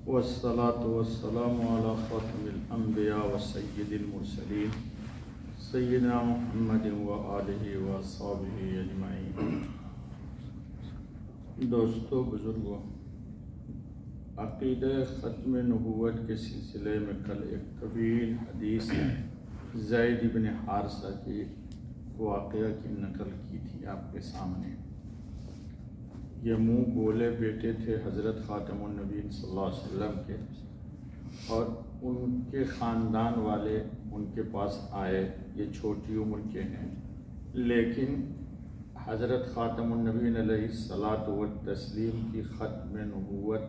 والصلاة والسلام على خاتم الأنبياء وسيد المرسلين سيدنا محمد وآلہ وصحبہ اجمعین۔ دوستو، بزرگوں، عقیدہ ختم نبوت کے سلسلے میں کل ایک طویل حدیث زید بن حارثہ کی واقعہ کی نقل کی تھی آپ کے سامنے۔ یہ منہ بولے بیٹے تھے حضرت خاتم النبیین صلی اللہ علیہ وسلم کے، اور ان کے خاندان والے ان کے پاس آئے۔ یہ چھوٹی عمر کے ہیں، لیکن حضرت خاتم النبیین علیہ الصلاۃ والتسلیم کی ختم نبوت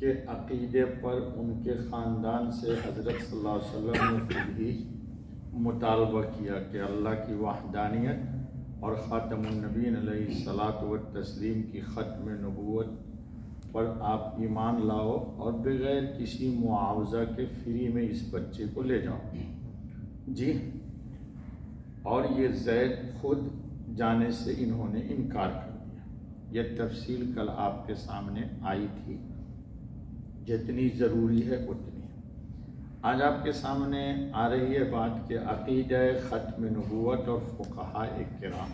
کے عقیدے پر ان کے خاندان سے حضرت صلی اللہ علیہ وسلم نے خود ہی مطالبہ کیا کہ اللہ کی وحدانیت اور خاتم النبیین علیہ الصلاۃ والتسلیم کی ختم نبوت پر آپ ایمان لاؤ اور بغیر کسی معاوضہ کے فری میں اس بچے کو لے جاؤ۔ جی، اور یہ زید خود جانے سے انہوں نے انکار کر دیا۔ یہ تفصیل کل آپ کے سامنے آئی تھی، جتنی ضروری ہے اتنی۔ آج آپ کے سامنے آ رہی ہے بات کہ عقیدہ ختم نبوت اور فقہاء کرام،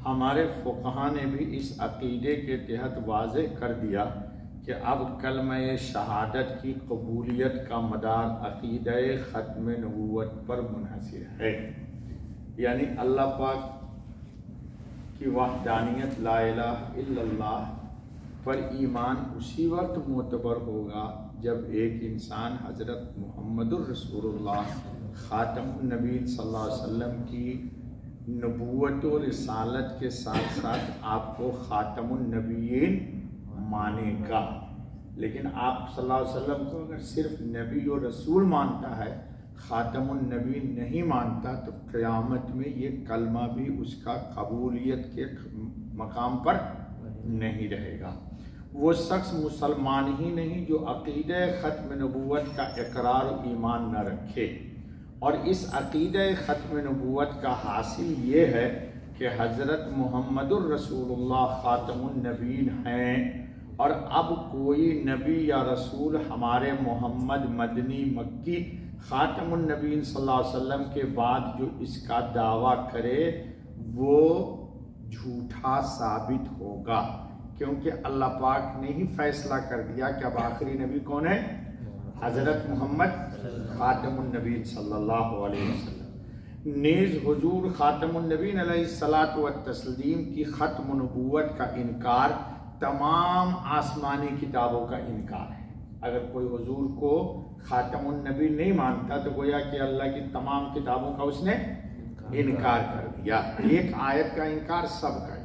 ہمارے فقہاء نے بھی اس عقیدے کے تحت واضح کر دیا کہ اب کلمہ شہادت کی قبولیت کا مدار عقیدہ ختم نبوت پر منحصر ہے، یعنی اللہ پاک کی وحدانیت لا الہ الا اللہ پر ایمان اسی وقت معتبر ہوگا جب ایک انسان حضرت محمد الرسول اللہ خاتم النبیین صلی اللہ علیہ وسلم کی نبوت و رسالت کے ساتھ ساتھ آپ کو خاتم النبیین مانے گا۔ لیکن آپ صلی اللہ علیہ وسلم کو اگر صرف نبی و رسول مانتا ہے، خاتم النبیین نہیں مانتا، تو قیامت میں یہ کلمہ بھی اس کا قبولیت کے مقام پر نہیں رہے گا۔ وہ شخص مسلمان ہی نہیں جو عقیدہ ختم نبوت کا اقرار و ایمان نہ رکھے، اور اس عقیدہ ختم نبوت کا حاصل یہ ہے کہ حضرت محمد الرسول اللہ خاتم النبیین ہیں، اور اب کوئی نبی یا رسول ہمارے محمد مدنی مکی خاتم النبیین صلی اللہ علیہ وسلم کے بعد جو اس کا دعویٰ کرے وہ جھوٹا ثابت ہوگا، کیونکہ اللہ پاک نے ہی فیصلہ کر دیا کہ اب آخری نبی کون ہے؟ حضرت محمد خاتم النبیین صلی اللہ علیہ وسلم۔ نیز حضور خاتم النبیین علیہ الصلاۃ والتسلیم کی ختم نبوت کا انکار تمام آسمانی کتابوں کا انکار ہے۔ اگر کوئی حضور کو خاتم النبی نہیں مانتا تو گویا کہ اللہ کی تمام کتابوں کا اس نے انکار کر دیا۔ ایک آیت کا انکار سب کا انکار،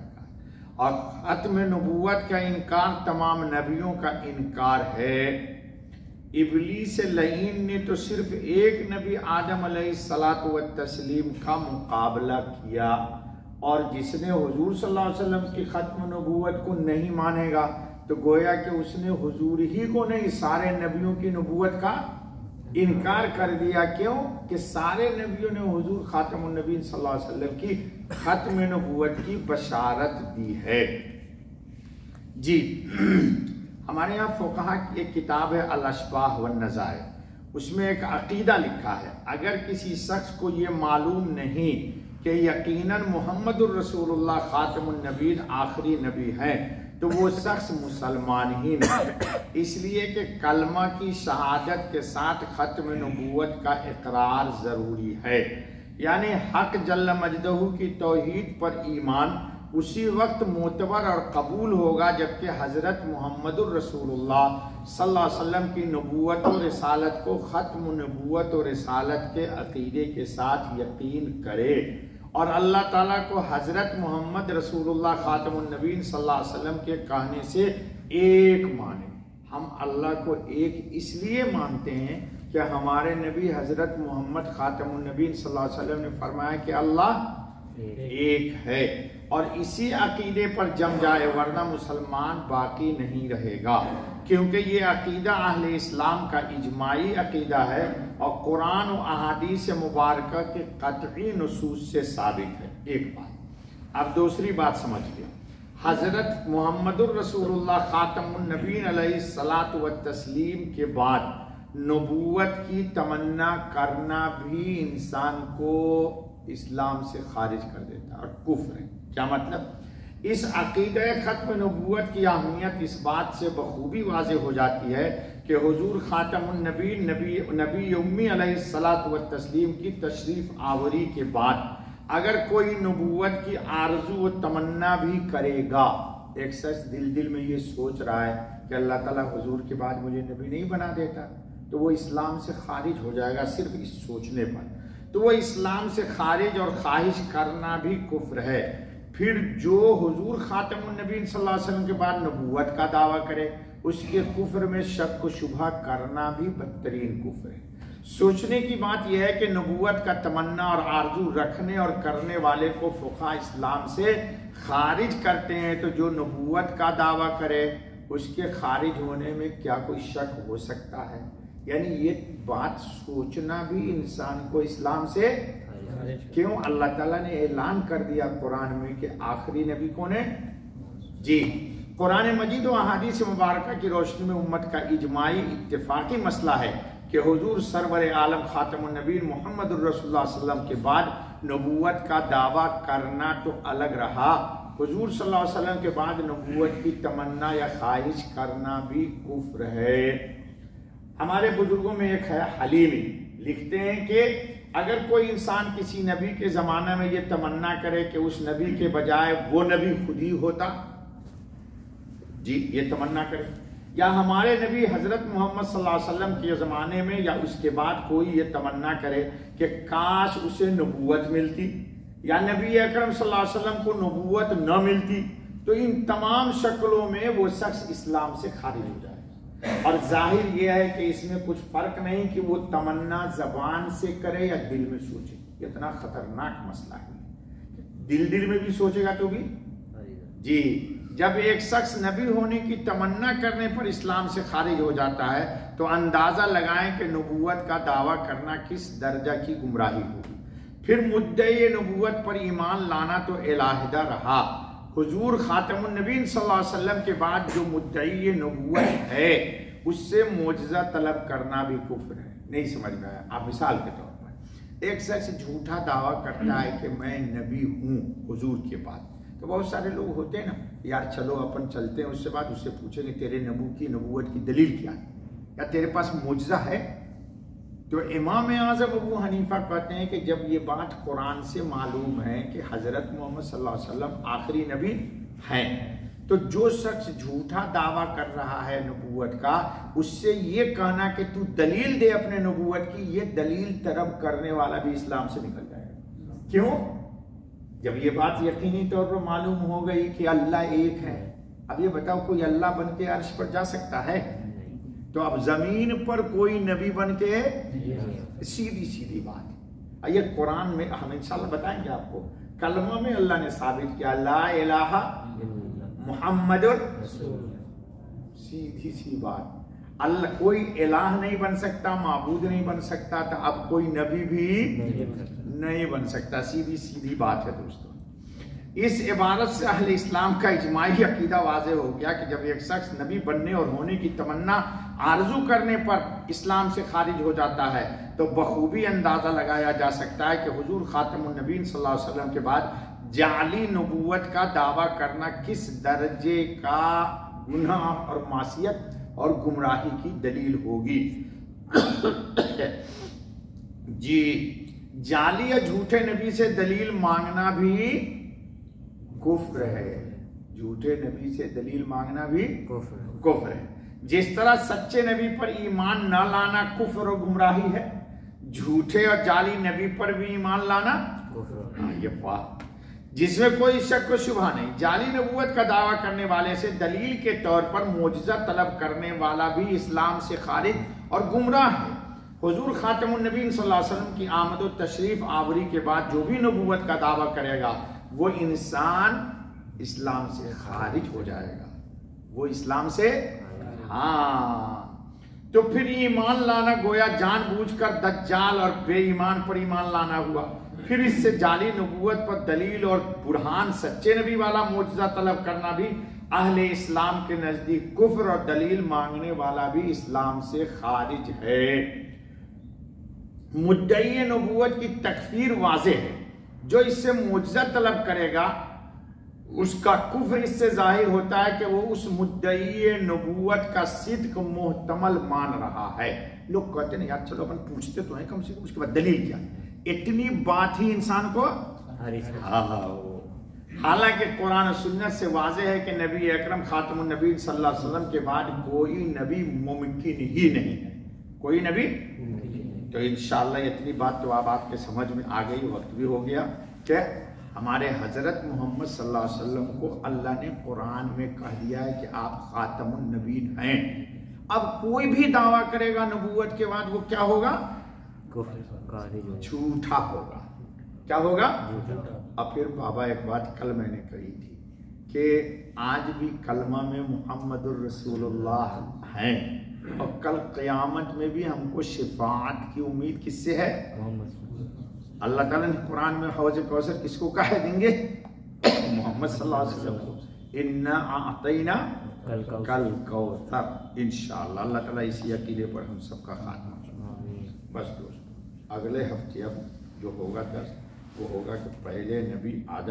اور ختم نبوت کا انکار تمام نبیوں کا انکار ہے۔ ابلیس لعین نے تو صرف ایک نبی آدم علیہ الصلاۃ والتسلیم کا مقابلہ کیا، اور جس نے حضور صلی اللہ علیہ وسلم کی ختم نبوت کو نہیں مانے گا تو گویا کہ اس نے حضور ہی کو نہیں، سارے نبیوں کی نبوت کا انکار کر دیا۔ کیوں کہ سارے نبیوں نے حضور خاتم النبیین صلی اللہ علیہ وسلم کی ختم نبوت کی بشارت دی ہے۔ جی، ہمارے یہاں فقہاء کی ایک کتاب ہے الاشباہ والنظائر، اس میں ایک عقیدہ لکھا ہے۔ اگر کسی شخص کو یہ معلوم نہیں کہ یقیناً محمد الرسول اللہ خاتم النبیین آخری نبی ہے تو وہ شخص مسلمان ہی نہیں، اس لیے کہ کلمہ کی شہادت کے ساتھ ختم نبوت کا اقرار ضروری ہے، یعنی حق جل مجدہ کی توحید پر ایمان اسی وقت معتبر اور قبول ہوگا جبکہ حضرت محمد الرسول اللہ صلی اللہ علیہ وسلم کی نبوت و رسالت کو ختم نبوت و رسالت کے عقیدے کے ساتھ یقین کرے، اور اللہ تعالیٰ کو حضرت محمد رسول اللہ خاتم النبیین صلی اللہ علیہ وسلم کے کہنے سے ایک مانے۔ ہم اللہ کو ایک اس لیے مانتے ہیں کہ ہمارے نبی حضرت محمد خاتم النبیین صلی اللہ علیہ وسلم نے فرمایا کہ اللہ ایک ہے، اور اسی عقیدے پر جم جائے ورنہ مسلمان باقی نہیں رہے گا، کیونکہ یہ عقیدہ اہل اسلام کا اجماعی عقیدہ ہے اور قرآن و احادیث مبارکہ کے قطعی نصوص سے ثابت ہے۔ ایک بات، اب دوسری بات سمجھ لیں، حضرت محمد الرسول اللہ خاتم النبین علیہ الصلاۃ والتسلیم کے بعد نبوت کی تمنا کرنا بھی انسان کو اسلام سے خارج کر دیتا ہے اور کفر ہے۔ کیا مطلب؟ اس عقیدہ ختم نبوت کی اہمیت اس بات سے بخوبی واضح ہو جاتی ہے کہ حضور خاتم النبی نبی امی علیہ الصلاۃ والتسلیم کی تشریف آوری کے بعد اگر کوئی نبوت کی آرزو و تمنا بھی کرے گا، ایک شخص دل میں یہ سوچ رہا ہے کہ اللہ تعالیٰ حضور کے بعد مجھے نبی نہیں بنا دیتا، تو وہ اسلام سے خارج ہو جائے گا صرف اس سوچنے پر۔ تو وہ اسلام سے خارج اور خواہش کرنا بھی کفر ہے۔ پھر جو حضور خاتم النبی صلی اللہ علیہ وسلم کے بعد نبوت کا دعویٰ کرے، اس کے کفر میں شک و شبہ کرنا بھی بدترین کفر ہے۔ سوچنے کی بات یہ ہے کہ نبوت کا تمنا اور آرزو رکھنے اور کرنے والے کو فقہاء اسلام سے خارج کرتے ہیں، تو جو نبوت کا دعویٰ کرے اس کے خارج ہونے میں کیا کوئی شک ہو سکتا ہے؟ یعنی یہ بات سوچنا بھی انسان کو اسلام سے کیوں؟ اللہ تعالیٰ نے اعلان کر دیا قرآن میں کہ آخری نبی کون ہے؟ جی، قرآن مجید و احادیث مبارکہ کی روشنی میں امت کا اجماعی اتفاقی مسئلہ ہے کہ حضور سرور عالم خاتم النبی محمد الرسول اللہ صلی اللہ علیہ وسلم کے بعد نبوت کا دعویٰ کرنا تو الگ رہا، حضور صلی اللہ علیہ وسلم کے بعد نبوت کی تمنا یا خواہش کرنا بھی کفر ہے۔ ہمارے بزرگوں میں ایک ہے حلیمی، لکھتے ہیں کہ اگر کوئی انسان کسی نبی کے زمانہ میں یہ تمنا کرے کہ اس نبی کے بجائے وہ نبی خود ہی ہوتا، جی یہ تمنا کرے، یا ہمارے نبی حضرت محمد صلی اللہ علیہ وسلم کے زمانے میں یا اس کے بعد کوئی یہ تمنا کرے کہ کاش اسے نبوت ملتی یا نبی اکرم صلی اللہ علیہ وسلم کو نبوت نہ ملتی، تو ان تمام شکلوں میں وہ شخص اسلام سے خارج ہو جائے۔ اور ظاہر یہ ہے کہ اس میں کچھ فرق نہیں کہ وہ تمنا زبان سے کرے یا دل میں سوچے، اتنا خطرناک مسئلہ ہے۔ دل میں بھی سوچے گا تو بھی جی، جب ایک شخص نبی ہونے کی تمنا کرنے پر اسلام سے خارج ہو جاتا ہے تو اندازہ لگائیں کہ نبوت کا دعویٰ کرنا کس درجہ کی گمراہی ہوگی۔ پھر مدعی نبوت پر ایمان لانا تو علیحدہ رہا، حضور خاتم النبی صلی اللہ علیہ وسلم کے بعد جو مدعی نبوت ہے اس سے معجزہ طلب کرنا بھی کفر ہے۔ نہیں سمجھ میں آیا؟ آپ مثال کے طور پر ایک شخص جھوٹا دعویٰ کرتا ہے کہ میں نبی ہوں حضور کے بعد، تو بہت سارے لوگ ہوتے ہیں نا، یار چلو اپن چلتے ہیں، اس سے بعد اس سے پوچھیں گے تیرے نبوت کی دلیل کیا ہے یا تیرے پاس معجزہ ہے؟ تو امام اعظم ابو حنیفہ کہتے ہیں کہ جب یہ بات قرآن سے معلوم ہے کہ حضرت محمد صلی اللہ علیہ وسلم آخری نبی ہیں، تو جو شخص جھوٹا دعویٰ کر رہا ہے نبوت کا، اس سے یہ کہنا کہ تو دلیل دے اپنے نبوت کی، یہ دلیل طلب کرنے والا بھی اسلام سے نکل جائے گا۔ کیوں؟ جب یہ بات یقینی طور پر معلوم ہو گئی کہ اللہ ایک ہے، اب یہ بتاؤ کوئی اللہ بن کے عرش پر جا سکتا ہے؟ تو اب زمین پر کوئی نبی بن کے، سیدھی بات۔ یہ قرآن میں ہم انشاءاللہ بتائیں گے آپ کو، کلمہ میں اللہ نے ثابت کیا لا الہ محمد رسول، سیدھی سی بات۔ اللہ کوئی الہ نہیں بن سکتا، معبود نہیں بن سکتا، تو اب کوئی نبی بھی نہیں بن سکتا، سیدھی بات ہے دوستو۔ اس عبارت سے اہل اسلام کا اجماعی عقیدہ واضح ہو گیا کہ جب ایک شخص نبی بننے اور ہونے کی تمنا آرزو کرنے پر اسلام سے خارج ہو جاتا ہے تو بخوبی اندازہ لگایا جا سکتا ہے کہ حضور خاتم النبی صلی اللہ علیہ وسلم کے بعد جعلی نبوت کا دعویٰ کرنا کس درجے کا گناہ اور معصیت اور گمراہی کی دلیل ہوگی۔ جی، جعلی یا جھوٹے نبی سے دلیل مانگنا بھی کفر ہے، جھوٹے نبی سے دلیل مانگنا بھی کفر ہے۔ جس طرح سچے نبی پر ایمان نہ لانا کفر و گمراہی ہے، جھوٹے اور جعلی نبی پر بھی ایمان لانا یہ بات جس میں کوئی شک و شبہ نہیں۔ جعلی نبوت کا دعویٰ کرنے والے سے دلیل کے طور پر معجزہ طلب کرنے والا بھی اسلام سے خارج اور گمراہ ہے۔ حضور خاتم النبی صلی اللہ علیہ وسلم کی آمد و تشریف آوری کے بعد جو بھی نبوت کا دعویٰ کرے گا وہ انسان اسلام سے خارج ہو جائے گا، وہ اسلام سے تو پھر ایمان لانا گویا جان بوجھ کر دجال اور بے ایمان پر ایمان لانا ہوا۔ پھر اس سے جعلی نبوت پر دلیل اور برہان سچے نبی والا معجزہ طلب کرنا بھی اہل اسلام کے نزدیک کفر اور دلیل مانگنے والا بھی اسلام سے خارج ہے۔ مدعی نبوت کی تکفیر واضح ہے، جو اس سے معجزہ طلب کرے گا اس کا کفر اس سے ظاہر ہوتا ہے کہ وہ اس مدعی نبوت کا صدق محتمل مان رہا ہے۔ لوگ کہتے ہیں یار چلو اپن پوچھتے تو ہیں کم سے کم، اس کے بعد دلیل کیا؟ اتنی بات ہی انسان کو حالانکہ قرآن و سنت سے واضح ہے کہ نبی اکرم خاتم النبی صلی اللہ علیہ وسلم کے بعد کوئی نبی ممکن ہی نہیں ہے، کوئی نبی۔ تو انشاءاللہ اتنی بات تو آپ کے سمجھ میں آ گئی، وقت بھی ہو گیا کہ ہمارے حضرت محمد صلی اللہ علیہ وسلم کو اللہ نے قرآن میں کہہ دیا ہے کہ آپ خاتم النبیین ہیں۔ اب کوئی بھی دعویٰ کرے گا نبوت کے بعد وہ کیا ہوگا؟ جھوٹا ہوگا۔ کیا ہوگا؟ اب پھر بابا ایک بات کل میں نے کہی تھی کہ آج بھی کلمہ میں محمد الرسول اللہ ہیں، اور کل قیامت میں بھی ہم کو شفاعت کی امید کس سے ہے؟ اللہ تعالیٰ نے قرآن میں حوض کوثر کس کو کہہ دیں گے؟ محمد صلی اللہ علیہ وسلم کو۔ اِنَّا أَعْطَيْنَا کل کوثر۔ انشاءاللہ اللہ تعالیٰ اسی عقیدے پر ہم سب کا خاتمہ۔ بس دوست اگلے ہفتے اب جو ہوگا درس وہ ہوگا کہ پہلے نبی آدم